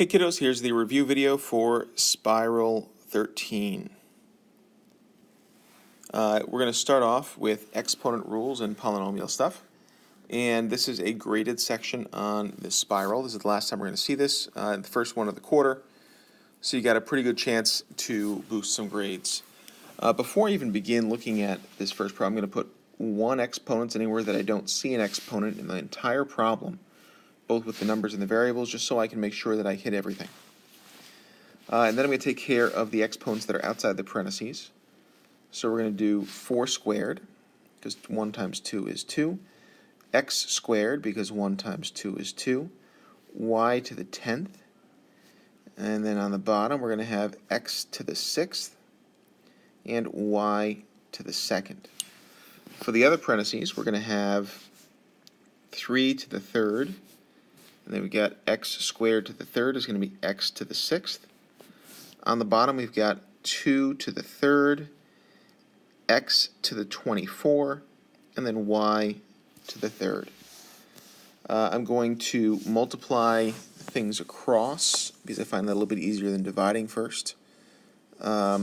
Hey kiddos, here's the review video for Spiral 13. We're going to start off with exponent rules and polynomial stuff. And this is a graded section on the spiral. This is the last time we're going to see this, the first one of the quarter. So you got a pretty good chance to boost some grades. Before I even begin looking at this first problem, I'm going to put one exponent anywhere that I don't see an exponent in the entire problem, both with the numbers and the variables, just so I can make sure that I hit everything. And then I'm going to take care of the exponents that are outside the parentheses. So we're going to do 4 squared, because 1 times 2 is 2, x squared, because 1 times 2 is 2, y to the 10th, and then on the bottom we're going to have x to the 6th, and y to the 2nd. For the other parentheses, we're going to have 3 to the 3rd, and then we got x squared to the 3rd is going to be x to the 6th. On the bottom we've got 2 to the 3rd, x to the 24, and then y to the 3rd. I'm going to multiply things across because I find that a little bit easier than dividing first. I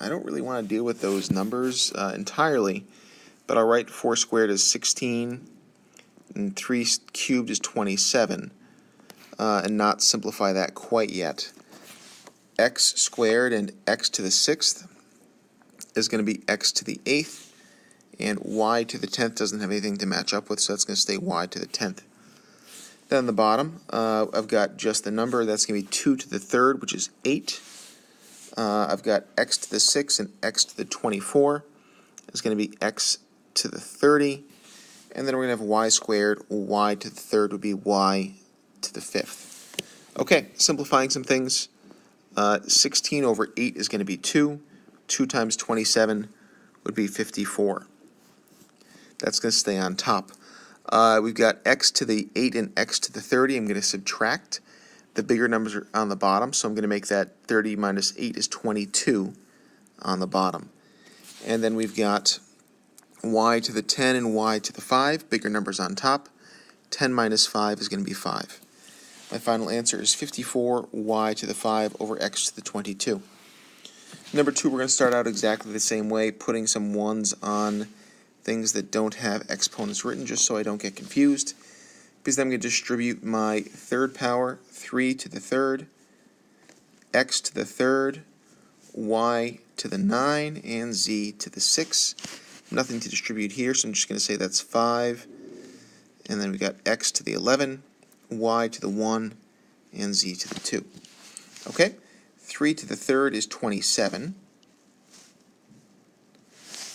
don't really want to deal with those numbers entirely, but I'll write 4 squared as 16 and 3 cubed is 27, and not simplify that quite yet. X squared and x to the 6th is going to be x to the 8th, and y to the 10th doesn't have anything to match up with, so that's going to stay y to the 10th. Then on the bottom, I've got just the number. That's going to be 2 to the 3rd, which is 8. I've got x to the 6th and x to the 24 is going to be x to the 30. And then we're going to have y squared. Y to the 3rd would be y to the 5th. Okay, simplifying some things. 16 over 8 is going to be 2. 2 times 27 would be 54. That's going to stay on top. We've got x to the 8 and x to the 30. I'm going to subtract. The bigger numbers are on the bottom, so I'm going to make that 30 minus 8 is 22 on the bottom. And then we've got y to the 10 and y to the 5, bigger numbers on top. 10 minus 5 is going to be 5. My final answer is 54 y to the 5 over x to the 22. Number 2, we're going to start out exactly the same way, putting some 1s on things that don't have exponents written, just so I don't get confused. Because then I'm going to distribute my third power, 3 to the 3rd, x to the 3rd, y to the 9, and z to the 6. Nothing to distribute here, so I'm just going to say that's 5. And then we got x to the 11, y to the 1, and z to the 2. Okay, 3 to the 3rd is 27.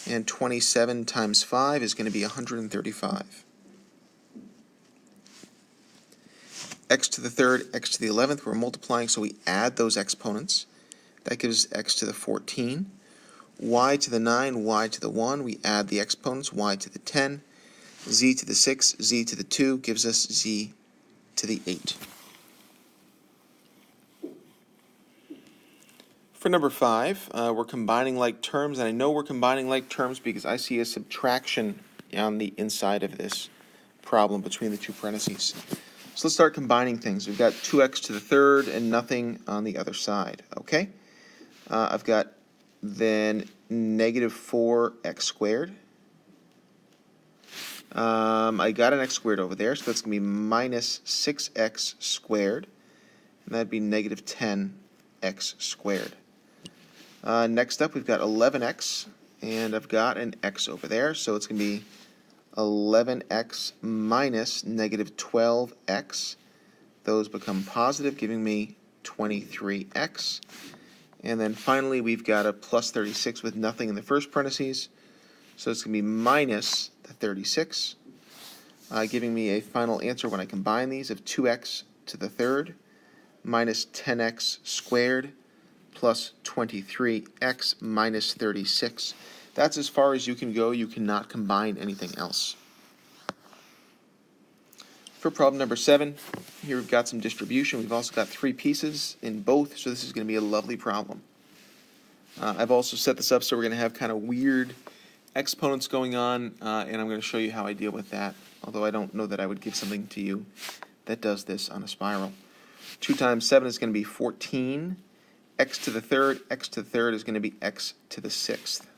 And 27 times 5 is going to be 135. X to the 3rd, x to the 11th, we're multiplying, so we add those exponents. That gives x to the 14. Y to the 9, y to the 1, we add the exponents, y to the 10. Z to the 6, z to the 2 gives us z to the 8. For number 5, we're combining like terms, and I know we're combining like terms because I see a subtraction on the inside of this problem between the two parentheses. So let's start combining things. We've got 2x to the 3rd and nothing on the other side. Okay? I've got then negative 4x squared. I got an x squared over there, so that's going to be minus 6x squared, and that'd be negative 10x squared. Next up, we've got 11x, and I've got an x over there, so it's going to be 11x minus negative 12x. Those become positive, giving me 23x. And then finally, we've got a plus 36 with nothing in the first parentheses, so it's going to be minus the 36, giving me a final answer when I combine these of 2x to the 3rd minus 10x squared plus 23x minus 36. That's as far as you can go. You cannot combine anything else. For problem number 7, here we've got some distribution. We've also got 3 pieces in both, so this is going to be a lovely problem. I've also set this up so we're going to have kind of weird exponents going on, and I'm going to show you how I deal with that, although I don't know that I would give something to you that does this on a spiral. 2 times 7 is going to be 14. X to the third is going to be x to the sixth.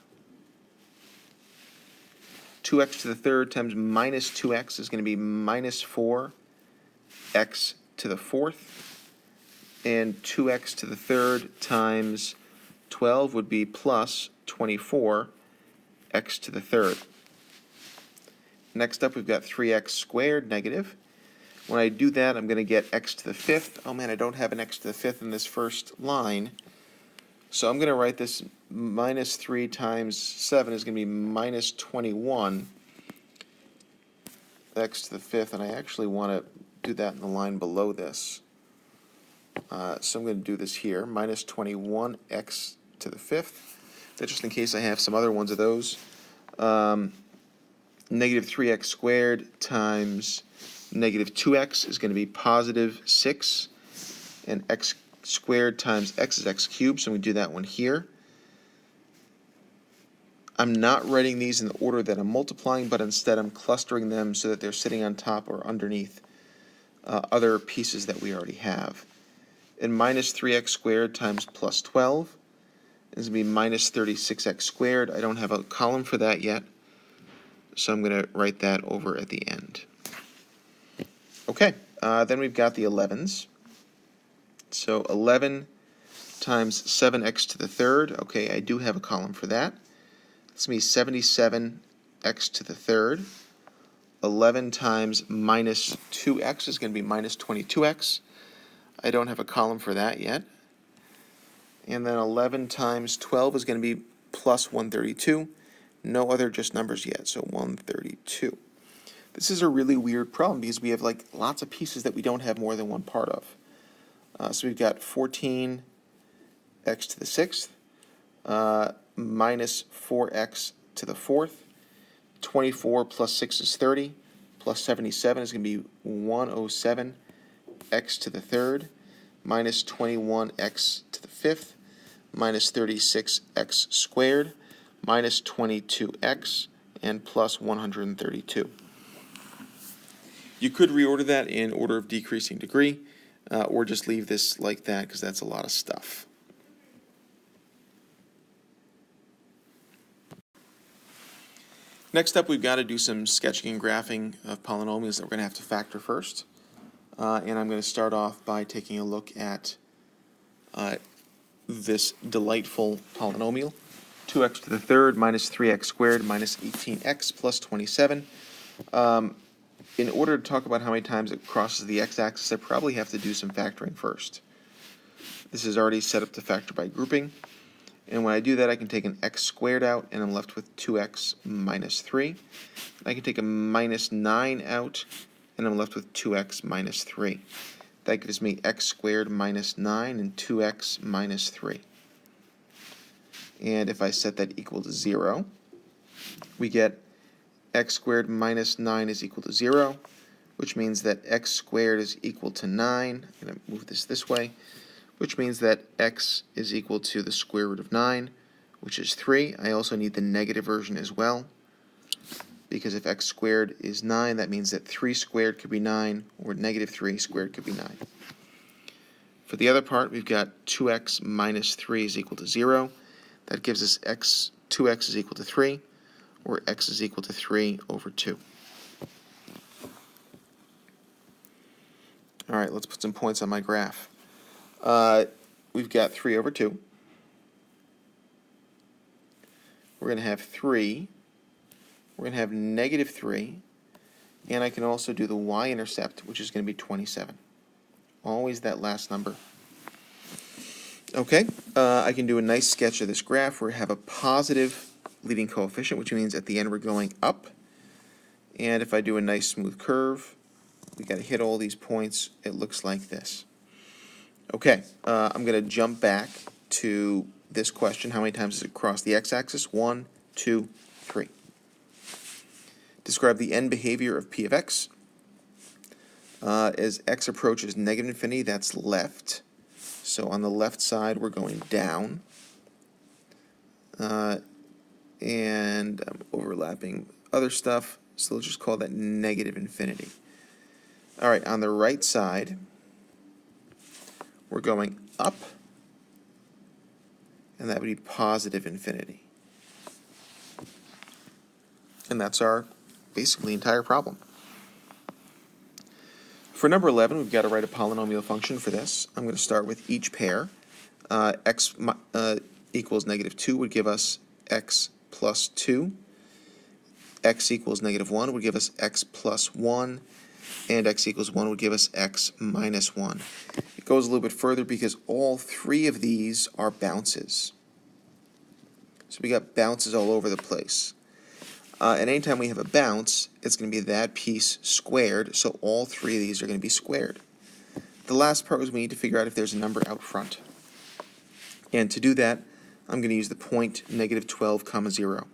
2x to the third times minus 2x is going to be minus 4 x to the fourth. And 2x to the third times 12 would be plus 24 x to the third. Next up, we've got 3x squared negative. When I do that, I'm going to get x to the fifth. Oh man, I don't have an x to the fifth in this first line. So I'm going to write this minus 3 times 7 is going to be minus 21 x to the fifth, and I actually want to do that in the line below this. So I'm going to do this here, minus 21 x to the fifth. That's just in case I have some other ones of those. Negative 3x squared times negative 2x is going to be positive 6, and x squared times x is x cubed, so we do that one here. I'm not writing these in the order that I'm multiplying, but instead I'm clustering them so that they're sitting on top or underneath other pieces that we already have. And minus 3x squared times plus 12 is going to be minus 36x squared. I don't have a column for that yet, so I'm going to write that over at the end. Okay, then we've got the 11s. So 11 times 7x to the third. Okay, I do have a column for that. It's going to be 77x to the third. 11 times minus 2x is going to be minus 22x. I don't have a column for that yet. And then 11 times 12 is going to be plus 132. No other just numbers yet, so 132. This is a really weird problem because we have like lots of pieces that we don't have more than one part of. So we've got 14x to the sixth, minus 4x to the fourth. 24 plus 6 is 30, plus 77 is going to be 107 x to the third, minus 21x to the fifth, minus 36x squared, minus 22x, and plus 132. You could reorder that in order of decreasing degree, or just leave this like that because that's a lot of stuff. Next up, we've got to do some sketching and graphing of polynomials that we're going to have to factor first. And I'm going to start off by taking a look at this delightful polynomial. 2x to the third minus 3x squared minus 18x plus 27. In order to talk about how many times it crosses the x-axis, I probably have to do some factoring first. This is already set up to factor by grouping. And when I do that, I can take an x squared out, and I'm left with 2x minus 3. I can take a minus 9 out, and I'm left with 2x minus 3. That gives me x squared minus 9 and 2x minus 3. And if I set that equal to 0, we get x squared minus 9 is equal to 0, which means that x squared is equal to 9. I'm going to move this way, which means that x is equal to the square root of 9, which is 3. I also need the negative version as well, because if x squared is 9, that means that 3 squared could be 9, or negative 3 squared could be 9. For the other part, we've got 2x minus 3 is equal to 0. That gives us 2x is equal to 3, or x is equal to 3 over 2. All right, let's put some points on my graph. We've got 3 over 2. We're going to have 3. We're going to have negative 3. And I can also do the y-intercept, which is going to be 27. Always that last number. Okay, I can do a nice sketch of this graph where we have a positive leading coefficient, which means at the end we're going up. And if I do a nice smooth curve, we got to hit all these points. It looks like this. Okay, I'm going to jump back to this question. How many times does it cross the x-axis? 1, 2, 3. Describe the end behavior of p of x. As x approaches negative infinity, that's left. So on the left side, we're going down. And I'm overlapping other stuff, so let's just call that negative infinity. All right, on the right side, we're going up, and that would be positive infinity. And that's our basically entire problem. For number 11, we've got to write a polynomial function for this. I'm going to start with each pair. X equals -2 would give us x plus 2. X equals -1 would give us x plus 1. And x equals 1 would give us x minus 1. It goes a little bit further because all three of these are bounces. So we got bounces all over the place. And anytime we have a bounce, it's going to be that piece squared, so all three of these are going to be squared. The last part is we need to figure out if there's a number out front. And to do that, I'm going to use the point -12, 0.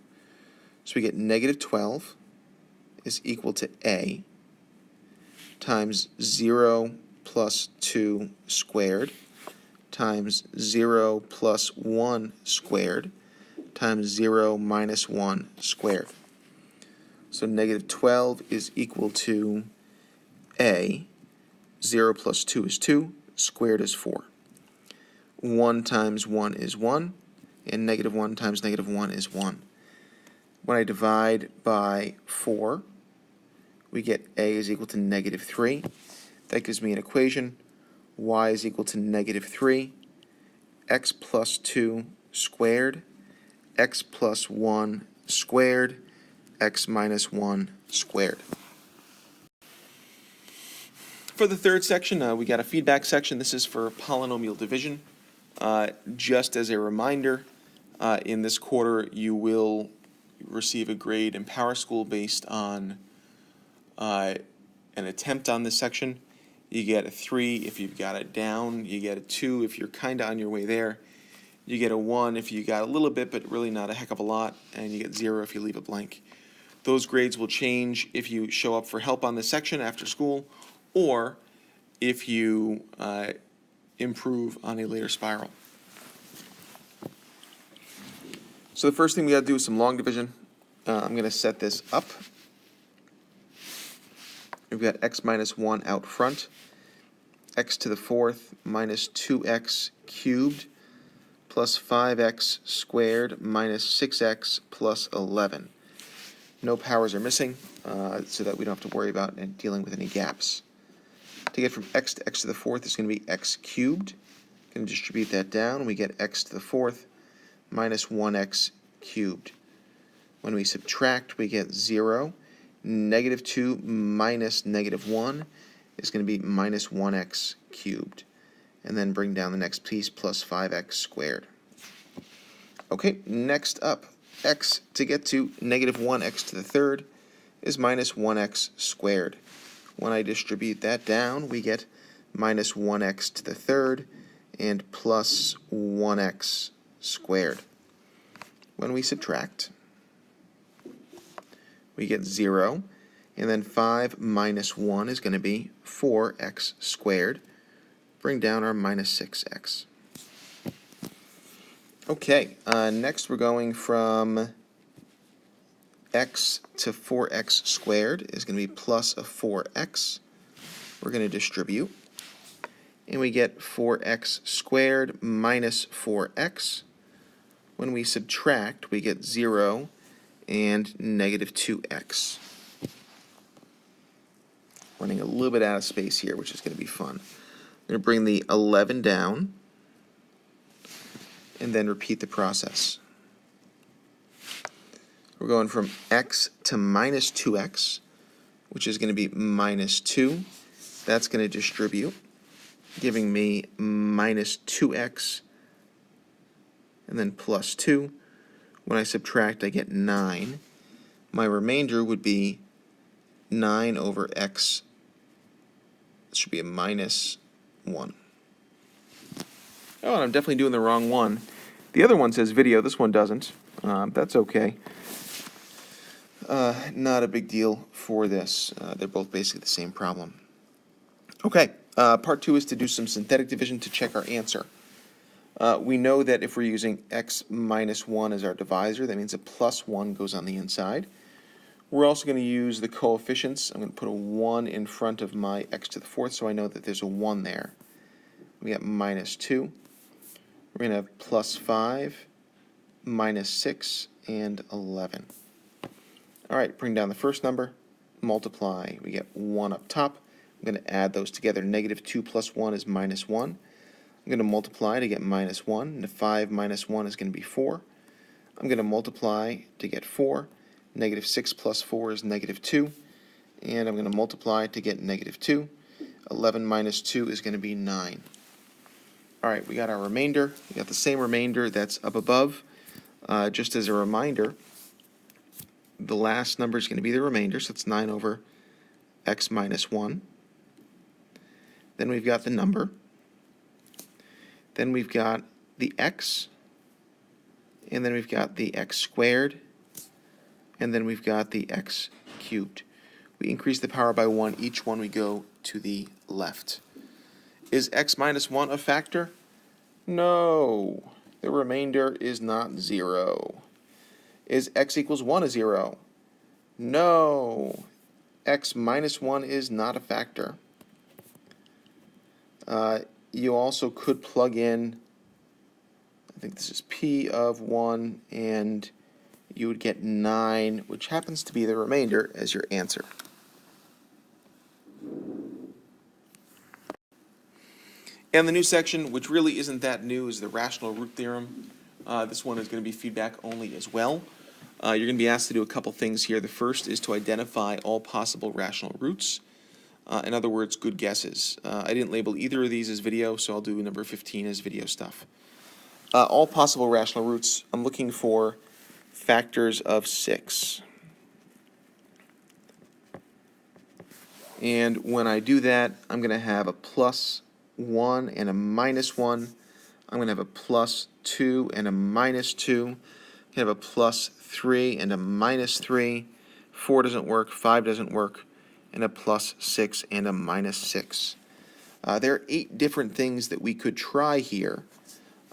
So we get -12 is equal to a times 0 plus 2 squared times 0 plus 1 squared times 0 minus 1 squared. So -12 is equal to a, 0 plus 2 is 2, squared is 4. 1 times 1 is 1, and -1 times -1 is 1. When I divide by 4, we get a is equal to -3. That gives me an equation. Y is equal to -3, x plus 2 squared, x plus 1 squared, x minus 1 squared. For the third section, we got a feedback section. This is for polynomial division. Just as a reminder, in this quarter you will receive a grade in Power School based on an attempt on this section. You get a 3 if you've got it down. You get a 2 if you're kind of on your way there. You get a 1 if you got a little bit but really not a heck of a lot. And you get 0 if you leave it blank. Those grades will change if you show up for help on this section after school or if you improve on a later spiral. So the first thing we got to do is some long division. I'm going to set this up. We've got x minus 1 out front, x to the 4th minus 2x cubed plus 5x squared minus 6x plus 11. No powers are missing, so that we don't have to worry about dealing with any gaps. To get from x to x to the 4th is going to be x cubed. Going to distribute that down. We get x to the 4th minus 1x cubed. When we subtract, we get 0. -2 minus -1 is going to be minus 1x cubed. And then bring down the next piece plus 5x squared. Okay, next up, x to get to -1x to the 3rd is minus 1x squared. When I distribute that down, we get minus 1x to the 3rd and plus 1x squared. When we subtract, we get 0, and then 5 minus 1 is going to be 4x squared. Bring down our minus 6x. Okay, next we're going from x to 4x squared is going to be plus a 4x. We're going to distribute, and we get 4x squared minus 4x. When we subtract, we get 0 and -2x. Running a little bit out of space here, which is going to be fun. I'm going to bring the 11 down and then repeat the process. We're going from x to minus 2x, which is going to be minus 2. That's going to distribute, giving me minus 2x and then plus 2. When I subtract, I get 9. My remainder would be 9 over x. This should be a minus 1. Oh, and I'm definitely doing the wrong one. The other one says video. This one doesn't. That's okay. Not a big deal for this. They're both basically the same problem. Okay, part 2 is to do some synthetic division to check our answer. We know that if we're using x minus 1 as our divisor, that means a plus 1 goes on the inside. We're also going to use the coefficients. I'm going to put a 1 in front of my x to the 4th so I know that there's a 1 there. we got minus 2. We're going to have plus 5, minus 6, and 11. All right, bring down the first number, multiply. We get 1 up top. I'm going to add those together. Negative 2 plus 1 is minus 1. I'm going to multiply to get minus 1. And 5 minus 1 is going to be 4. I'm going to multiply to get 4. Negative 6 plus 4 is negative 2. And I'm going to multiply to get negative 2. 11 minus 2 is going to be 9. All right, we got our remainder. We got the same remainder that's up above. Just as a reminder, the last number is going to be the remainder, so it's 9 over x minus 1. Then we've got the number. Then we've got the x. And then we've got the x squared. And then we've got the x cubed. We increase the power by 1 each one we go to the left. Is x minus 1 a factor? No. The remainder is not 0. Is x equals 1 a 0? No. X minus 1 is not a factor. You also could plug in, I think this is p of 1, and you would get 9, which happens to be the remainder, as your answer. And the new section, which really isn't that new, is the rational root theorem. This one is going to be feedback only as well. You're going to be asked to do a couple things here. The first is to identify all possible rational roots. In other words, good guesses. I didn't label either of these as video, so I'll do number 15 as video stuff. All possible rational roots, I'm looking for factors of 6. And when I do that, I'm going to have a plus 1 and a minus 1. I'm going to have a plus 2 and a minus 2. I'm going to have a plus 3 and a minus 3. 4 doesn't work, 5 doesn't work, and a plus 6 and a minus 6. There are 8 different things that we could try here.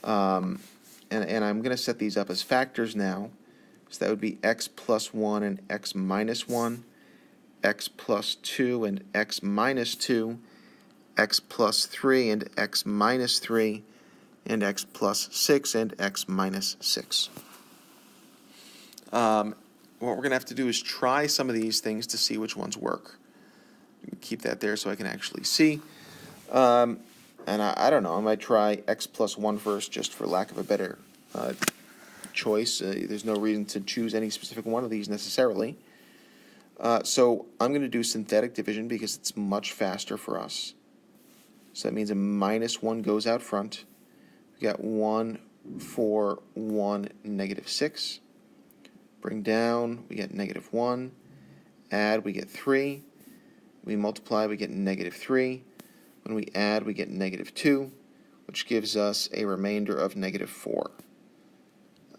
And I'm going to set these up as factors now. So that would be x plus 1 and x minus 1, x plus 2 and x minus 2, x plus 3 and x minus 3, and x plus 6 and x minus 6. What we're going to have to do is try some of these things to see which ones work. Keep that there so I can actually see. And I don't know, I might try x plus 1 first just for lack of a better choice. There's no reason to choose any specific one of these necessarily. So I'm going to do synthetic division because it's much faster for us. So that means a minus 1 goes out front. We got 1, 4, 1, negative 6. Bring down, we get negative 1. Add, we get 3. We multiply, we get negative 3. When we add, we get negative 2, which gives us a remainder of negative 4.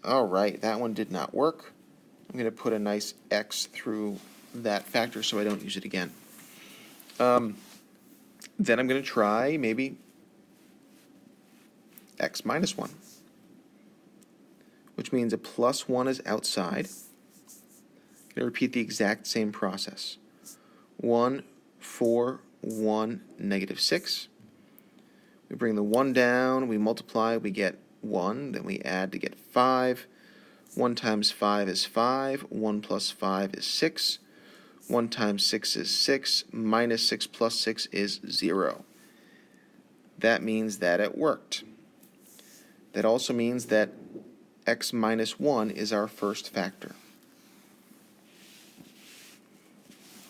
All right, that one did not work. I'm going to put a nice X through that factor so I don't use it again. Then I'm going to try maybe x minus 1, which means a plus 1 is outside. I'm going to repeat the exact same process. 1, 4, 1, negative 6. We bring the 1 down, we multiply, we get 1, then we add to get 5. 1 times 5 is 5, 1 plus 5 is 6. 1 times 6 is 6, minus 6 plus 6 is 0. That means that it worked. That also means that x minus 1 is our first factor.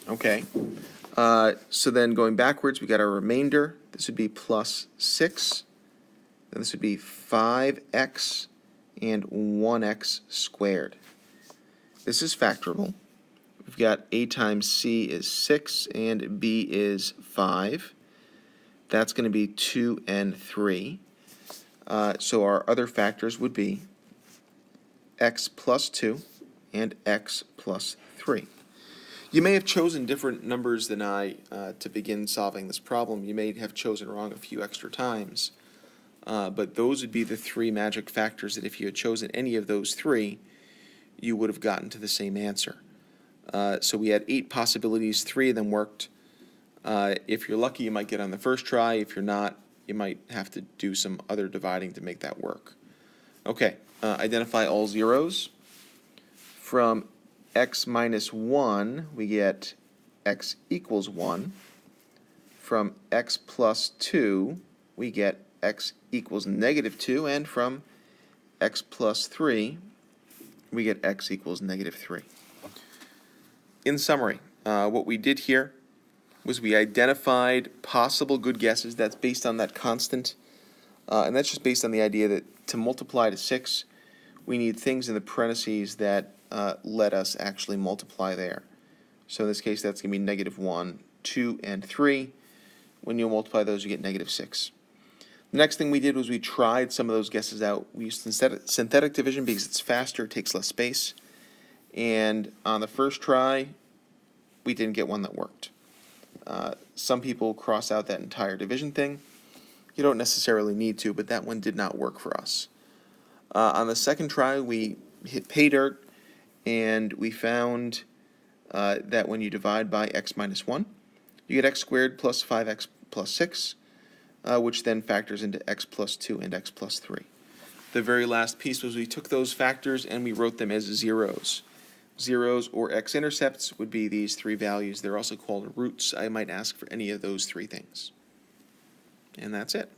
Okay, so then going backwards, we got our remainder. This would be plus 6. Then this would be 5x and 1x squared. This is factorable. We've got a times c is 6 and b is 5. That's going to be 2 and 3. So our other factors would be x plus 2 and x plus 3. You may have chosen different numbers than I to begin solving this problem. You may have chosen wrong a few extra times. But those would be the 3 magic factors that if you had chosen any of those 3, you would have gotten to the same answer. So we had 8 possibilities, 3 of them worked. If you're lucky, you might get on the first try. If you're not, you might have to do some other dividing to make that work. Okay, identify all zeros. From x minus 1, we get x equals 1. From x plus 2, we get x equals negative 2. And from x plus 3, we get x equals negative 3. In summary, what we did here was we identified possible good guesses. That's based on that constant. And that's just based on the idea that to multiply to 6, we need things in the parentheses that let us actually multiply there. So in this case, that's going to be negative 1, 2, and 3. When you multiply those, you get negative 6. The next thing we did was we tried some of those guesses out. We used synthetic division because it's faster, it takes less space. And on the first try, we didn't get one that worked. Some people cross out that entire division thing. You don't necessarily need to, but that one did not work for us. On the second try, we hit pay dirt, and we found that when you divide by x minus 1, you get x squared plus 5x plus 6, which then factors into x plus 2 and x plus 3. The very last piece was we took those factors and we wrote them as zeros. Zeros or x-intercepts would be these three values. They're also called roots. I might ask for any of those three things. And that's it.